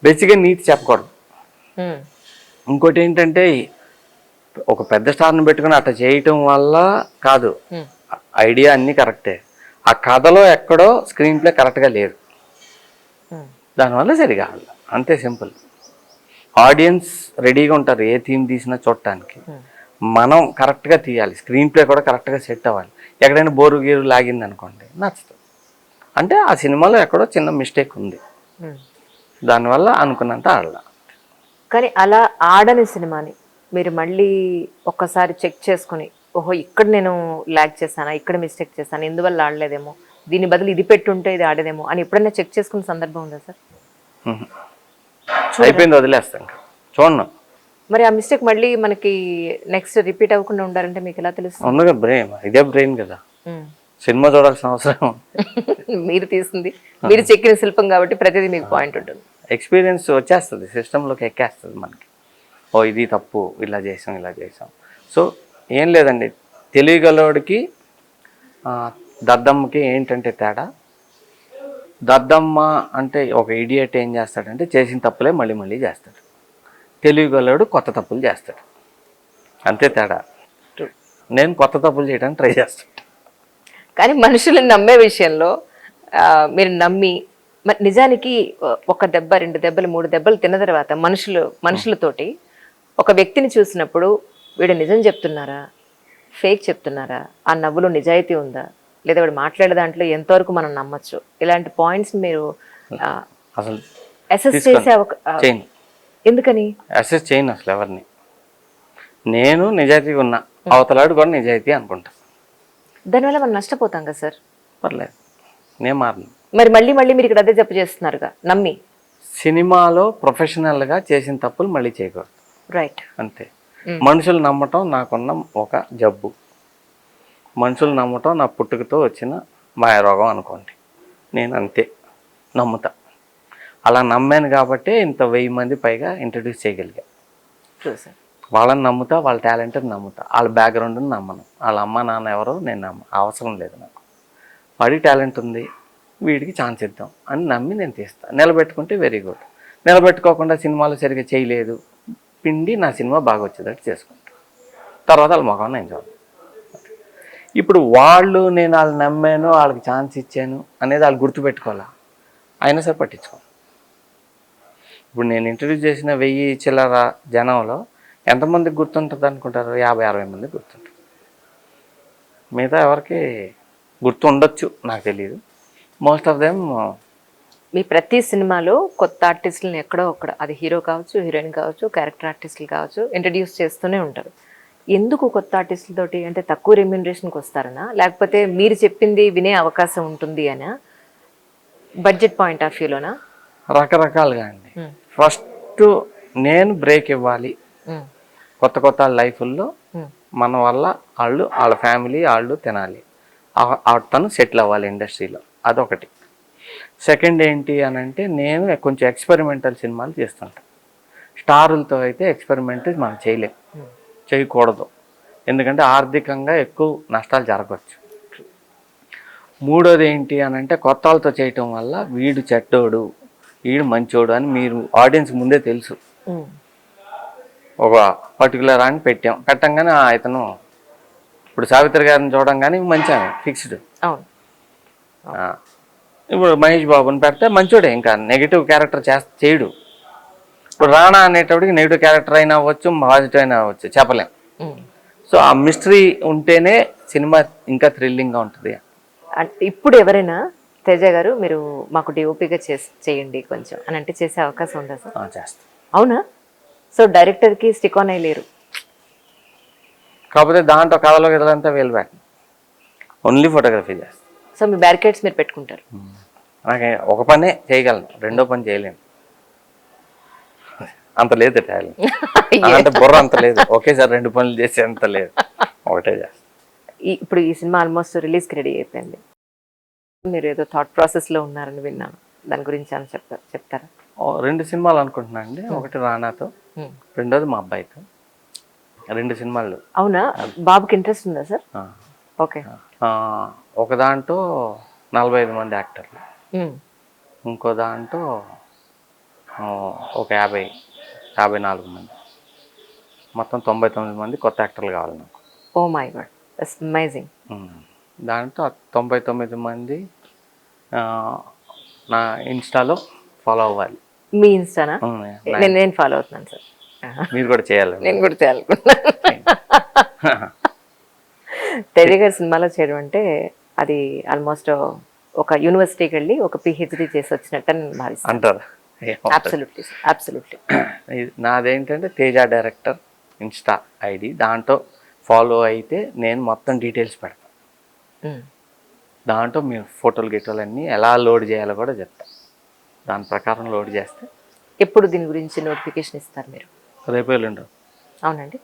బేసిక్గా నీతి చెప్పకూడదు. ఇంకోటి ఏంటంటే ఒక పెద్ద స్టార్ని పెట్టుకుని అట్లా చేయటం వల్ల కాదు, ఐడియా అన్నీ కరెక్టే, ఆ కథలో ఎక్కడో స్క్రీన్ ప్లే కరెక్ట్గా లేదు, దానివల్ల సరిగా అంతే సింపుల్. ఆడియన్స్ రెడీగా ఉంటారు ఏ థీమ్ తీసినా చూడటానికి, మనం కరెక్ట్గా తీయాలి, స్క్రీన్ ప్లే కూడా కరెక్ట్గా సెట్ అవ్వాలి. ఎక్కడైనా బోరు గీరు లాగింది అనుకోండి నచ్చుతుంది, అంటే ఆ సినిమాలో ఎక్కడో చిన్న మిస్టేక్ ఉంది, దానివల్ల అనుకున్నంత ఆడలా. కానీ అలా ఆడని సినిమాని మీరు మళ్ళీ ఒక్కసారి చెక్ చేసుకుని, ఓహో ఇక్కడ నేను ల్యాగ్ చేశానా, ఇక్కడ మిస్టేక్ చేశాను, ఎందువల్ల ఆడలేదేమో, దీని బదులు ఇది పెట్టుంటే ఇది ఆడేదేమో అని ఎప్పుడైనా చెక్ చేసుకున్న సందర్భం ఉందా సార్? అయిపోయింది, వదిలేస్తాం, చూడను. మరి ఆ మిస్టేక్ మళ్ళీ మనకి నెక్స్ట్ రిపీట్ అవ్వకుండా ఉండాలంటే మీకు ఎలా తెలుస్తుంది? ఉంది కదా బ్రెయిన్, ఇదే బ్రెయిన్ కదా, సినిమా చూడాల్సిన అవసరం. మీరు తీసింది, మీరు చెక్కిన శిల్పం కాబట్టి ప్రతిదీ మీకు పాయింట్ ఉంటుంది. ఎక్స్పీరియన్స్ వచ్చేస్తుంది, సిస్టంలోకి ఎక్కేస్తుంది మనకి. ఓ ఇది తప్పు, ఇలా చేసాం. సో ఏం లేదండి, తెలియగలవాడికి దద్దమ్మకి ఏంటంటే తేడా, దద్దమ్మ అంటే ఒక ఇడియట్ ఏం చేస్తాడంటే చేసిన తప్పులే మళ్ళీ మళ్ళీ చేస్తాడు, తెలియగలవాడు కొత్త తప్పులు చేస్తాడు, అంతే తేడా. నేను కొత్త తప్పులు చేయడానికి ట్రై చేస్తాను. కానీ మనుషులను నమ్మే విషయంలో మీరు నమ్మి, మరి నిజానికి ఒక దెబ్బ, 2 దెబ్బలు, 3 దెబ్బలు తిన్న తర్వాత మనుషులతోటి ఒక వ్యక్తిని చూసినప్పుడు వీడు నిజం చెప్తున్నారా, ఫేక్ చెప్తున్నారా, ఆ నవ్వులో నిజాయితీ ఉందా, లేదా వాడు మాట్లాడే దాంట్లో ఎంతవరకు మనం నమ్మచ్చు, ఇలాంటి పాయింట్స్ మీరు అసలు అసెస్ చేసే ఎందుకని అసెస్ చేయను అసలు ఎవరిని. నేను నిజాయితీగా ఉన్నా, అవతలాడు కూడా నిజాయితీ అనుకుంటా, దానివల్ల మనం నష్టపోతాం కదా సార్. పర్లేదు, నేను మారను. మరి మళ్ళీ మీరు ఇక్కడ అదే తప్పు చేస్తున్నారుగా నమ్మి. సినిమాలో ప్రొఫెషనల్గా చేసిన తప్పులు మళ్ళీ చేయకూడదు, రైట్, అంతే. మనుషులు నమ్మటం నాకున్న ఒక జబ్బు, మనుషులు నమ్మటం నా పుట్టుకతో వచ్చిన మాయరోగం అనుకోండి, నేను అంతే నమ్ముతా. అలా నమ్మాను కాబట్టి ఇంత 1000 మంది పైగా ఇంట్రడ్యూస్ చేయగలిగా. వాళ్ళని నమ్ముతా, వాళ్ళ టాలెంట్ని నమ్ముతా, వాళ్ళ బ్యాక్గ్రౌండ్ని నమ్మను, వాళ్ళ అమ్మ నాన్న ఎవరో నేను అవసరం లేదు నాకు, వాడికి టాలెంట్ ఉంది, వీడికి ఛాన్స్ ఇద్దాం అని నమ్మి నేను తీస్తాను. నిలబెట్టుకుంటే వెరీ గుడ్, నిలబెట్టుకోకుండా సినిమాలు సరిగ్గా చేయలేదు పిండి నా సినిమా బాగా వచ్చేటట్టు చేసుకుంటాను, తర్వాత వాళ్ళ మొఖం నేను చూడాలి. ఇప్పుడు నేను వాళ్ళు నమ్మాను, వాళ్ళకి ఛాన్స్ ఇచ్చాను అనేది వాళ్ళు గుర్తుపెట్టుకోవాలా, అయినా సరే పట్టించుకోవాలి. ఇప్పుడు నేను ఇంట్రడ్యూస్ చేసిన 1000 చిల్లర జనంలో ఎంతమందికి గుర్తుంటుంది అనుకుంటారు? 50-60 మందికి గుర్తుంటుంది, మిగతా ఎవరికి గుర్తు ఉండొచ్చు నాకు తెలియదు. మోస్ట్ ఆఫ్ దెమ్ మీ ప్రతి సినిమాలో కొత్త ఆర్టిస్టులను ఎక్కడో ఒక్కడ, అది హీరో కావచ్చు, హీరోయిన్ కావచ్చు, క్యారెక్టర్ ఆర్టిస్టులు కావచ్చు, ఇంట్రడ్యూస్ చేస్తూనే ఉంటారు. ఎందుకు కొత్త ఆర్టిస్టులతోటి? అంటే తక్కువ రెమ్యూనరేషన్కి వస్తారనా, లేకపోతే మీరు చెప్పింది వినే అవకాశం ఉంటుంది అనా, బడ్జెట్ పాయింట్ ఆఫ్ వ్యూలోనా? రకరకాలుగా అండి. ఫస్ట్ నేను బ్రేక్ ఇవ్వాలి, కొత్త లైఫ్లో మన వల్ల వాళ్ళ ఫ్యామిలీ వాళ్ళు తినాలి, తను సెటిల్ అవ్వాలి ఇండస్ట్రీలో, అదొకటి. సెకండ్ ఏంటి అని అంటే నేను కొంచెం ఎక్స్పెరిమెంటల్ సినిమాలు చేస్తుంటాను. స్టారులతో అయితే ఎక్స్పెరిమెంట్ మనం చేయకూడదు, ఎందుకంటే ఆర్థికంగా ఎక్కువ నష్టాలు జరగవచ్చు. మూడోది ఏంటి అని అంటే కొత్త వాళ్ళతో చేయటం వల్ల వీడు చెడ్డోడు, వీడు మంచోడు అని మీరు ఆడియన్స్ ముందే తెలుసు. ఒక పర్టికులర్ అని పెట్టంగానే ఇతను, ఇప్పుడు సావిత్రి గారిని చూడంగానే మంచి ఫిక్స్డ్. ఇప్పుడు మహేష్ బాబుని పెడితే మంచోడే, ఇంకా నెగిటివ్ క్యారెక్టర్ చేయడు. ఇప్పుడు రాణా అనేటప్పటికి నెగిటివ్ క్యారెక్టర్ అయినా అవ్వచ్చు, పాజిటివ్ అయినా అవ్వచ్చు, చెప్పలేం. సో ఆ మిస్టరీ ఉంటేనే సినిమా ఇంకా థ్రిల్లింగ్గా ఉంటుంది. ఇప్పుడు ఎవరైనా తేజ గారు మీరు మాకు డిఓపిగా చేయండి కొంచెం అని అంటే చేసే అవకాశం ఉందా సార్? చేస్తాను. అవునా? సో డైరెక్టర్కి స్టిక్ ఆన్ అయ్యలేరు, కాకపోతే దాంట్లో కథలో ఇదంతా వేలు ఓన్లీ ఫోటోగ్రఫీ చేస్తాను. సో మీ బ్యారికేడ్స్ మీరు పెట్టుకుంటారు. నాకు ఒక పనే చేయగలను, రెండో పని చేయలేను, అంత లేదు టాలెంట్, అంటే బుర్ర అంత లేదు, ఒకేసారి 2 పనులు చేసే అంత లేదు, ఒకటే చేస్తాను. ఇప్పుడు ఈ సినిమా ఆల్మోస్ట్ రిలీజ్కి రెడీ అయిపోయింది, మీరు ఏదో థాట్ ప్రాసెస్లో ఉన్నారని విన్నాను, దాని గురించి అని చెప్తారా? 2 సినిమాలు అనుకుంటున్నా అండి, ఒకటి రానాతో, రెండోది మా అబ్బాయితో, 2 సినిమాలు. అవునా? బాబుకి ఇంట్రెస్ట్ ఉందా సార్? ఓకే. ఒక దాంట్లో 45 మంది యాక్టర్లు, ఇంకో దాంట్లో ఒక 54 మంది, మొత్తం 99 మంది కొత్త యాక్టర్లు కావాలి నాకు. Oh my God, that's amazing. దాంట్లో 99 మంది నా ఇన్స్టాలో ఫాలో అవ్వాలి. మీ ఇన్స్టానా? నేను ఫాలో అవుతున్నాను సార్. మీరు కూడా చేయాలి. నేను కూడా చేయాలనుకున్నాను. తేజ గారి సినిమాలో చేయడం అంటే అది ఆల్మోస్ట్ ఒక యూనివర్సిటీకి వెళ్ళి ఒక పిహెచ్డి చేసి వచ్చినట్టు నేను భావిస్తాను. అంటారా? Absolutely absolutely. నాదేంటంటే తేజ డైరెక్టర్ ఇన్స్టా ఐడి, దాంట్లో ఫాలో అయితే నేను మొత్తం డీటెయిల్స్ పెడతాను. దాంట్లో మీ ఫోటోలు గిటోలు అన్నీ ఎలా లోడ్ చేయాలో కూడా చెప్తాను. దాని ప్రకారం లోడ్ చేస్తే. ఎప్పుడు దీని గురించి నోటిఫికేషన్ ఇస్తారు మీరు? రేపు ఎల్లుండి. అవునండి.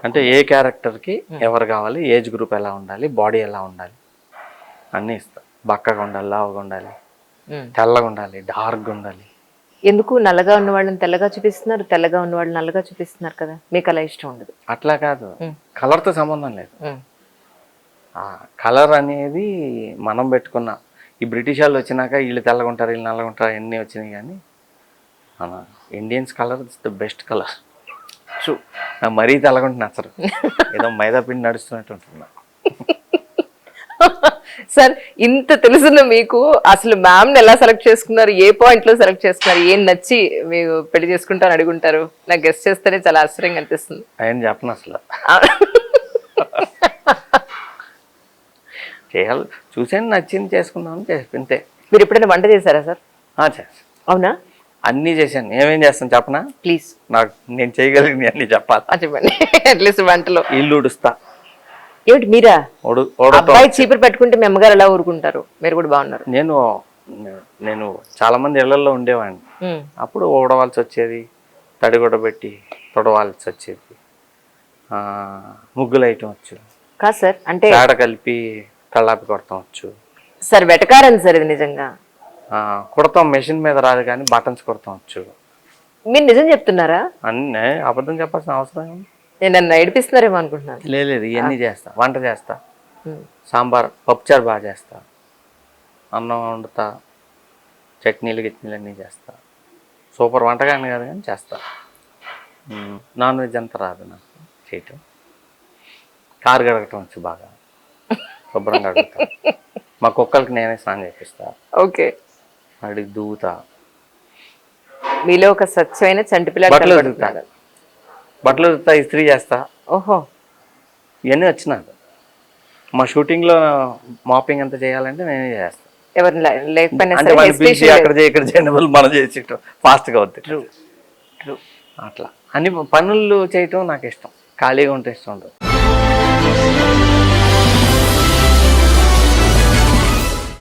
అంటే ఏ క్యారెక్టర్కి ఎవరు కావాలి, ఏజ్ గ్రూప్ ఎలా ఉండాలి, బాడీ ఎలా ఉండాలి అన్నీ ఇస్తాను. బక్కగా ఉండాలి, లావుగా ఉండాలి, తెల్లగా ఉండాలి, డార్క్గా ఉండాలి. ఎందుకు నల్లగా ఉన్న వాళ్ళని తెల్లగా చూపిస్తున్నారు, తెల్లగా ఉన్న వాళ్ళు నల్లగా చూపిస్తున్నారు కదా? మీకు అలా ఇష్టం ఉండదు? అట్లా కాదు, కలర్తో సంబంధం లేదు. కలర్ అనేది మనం పెట్టుకున్న, ఈ బ్రిటిష్ వాళ్ళు వచ్చినాక వీళ్ళు తెల్లగా ఉంటారు, వీళ్ళు నల్లగా ఉంటారు అన్నీ వచ్చినాయి. కానీ మన Indians colour is the best colour. True. మరీ తెల్లగుంటే నచ్చరు, ఏదో మైదా పిండి నడుస్తున్నట్టు ఉంటున్నా. సార్, ఇంత తెలుసున్న మీకు అసలు మ్యామ్ని ఎలా సెలెక్ట్ చేసుకున్నారు, ఏ పాయింట్ లో సెలెక్ట్ చేసుకున్నారు, ఏం నచ్చి మీరు పెళ్లి చేసుకుంటారు అడుగుంటారు? నాకు గెస్ట్ చేస్తేనే చాలా ఆశ్చర్యంగా అనిపిస్తుంది. ఆయన చెప్పను అసలు. చేయాలి, చూసాను, నచ్చింది చేసుకుందామని చెప్పింతే. మీరు ఎప్పుడైనా వంట చేశారా సార్? చేస్తాను. అవునా? అన్నీ చేశాను. ఏమేం చేస్తాను చెప్పనా? ప్లీజ్. నాకు నేను చేయగలిగింది అన్నీ చెప్పాలి. చెప్పండి. అట్లీస్ట్ వంటలో. ఇల్లు ఉడుస్తా. ఏమిటి మీరా? అబ్బాయి చీపురు పెట్టుకుంటే మీ అమ్మగారు ఎలా ఊరుకుంటారు? మీరు కూడా బాగున్నారు. నేను చాలా మంది ఇళ్లలో ఉండేవాడిని. అప్పుడు ఊడవాల్సి వచ్చేది, తడిగొడ పెట్టి తొడవాల్సి వచ్చేది, ముగ్గులు ఐటమ్ వచ్చు. కాదు సార్, అంటే ఆడ కలిపి కళ్ళాపి కొడతాం వచ్చు. సార్ వెటకారం సార్ ఇది నిజంగా. కుడతాం, మెషిన్ మీద రాదు కానీ బటన్స్ కొడతాం వచ్చు. మీరు నిజం చెప్తున్నారా? అన్నీ అబద్ధం చెప్పాల్సిన అవసరం ఏమి? నేను నన్ను ఏడిపిస్తున్నారేమో అనుకుంటున్నాను. లేదు, ఇవన్నీ చేస్తా. వంట చేస్తా, సాంబార్ పప్పుచారు బాగా చేస్తా, అన్నం వండుతా, చట్నీలు గిట్నీలు అన్నీ చేస్తా. సూపర్ వంటగాని కాదు కానీ చేస్తా. నాన్ వెజ్ అంతా రాదు నాకు చేయటం. కారు గడగటం వచ్చు బాగా, శుభ్రంగా అడుగుతా. మా కుక్కలకి నేనే స్నానం చేపిస్తా. ఓకే. అడిగి దూవుతా. మీలో ఒక స్వచ్ఛమైన చంటి పిల్లలు. బట్టలు ఉతుకుతా, ఇస్త్రీ చేస్తా. ఓహో, ఇవన్నీ వచ్చినాక మా షూటింగ్లో మాపింగ్ అంతా చేయాలంటే నేనే చేస్తాను. ఎవరు లేకపోయినా అక్కడ ఇక్కడ చేయడం వల్ల మనం చేసేటం ఫాస్ట్గా అవుతుంది. అట్లా అన్ని పనులు చేయటం నాకు ఇష్టం, ఖాళీగా ఉంటే ఇష్టం ఉండదు.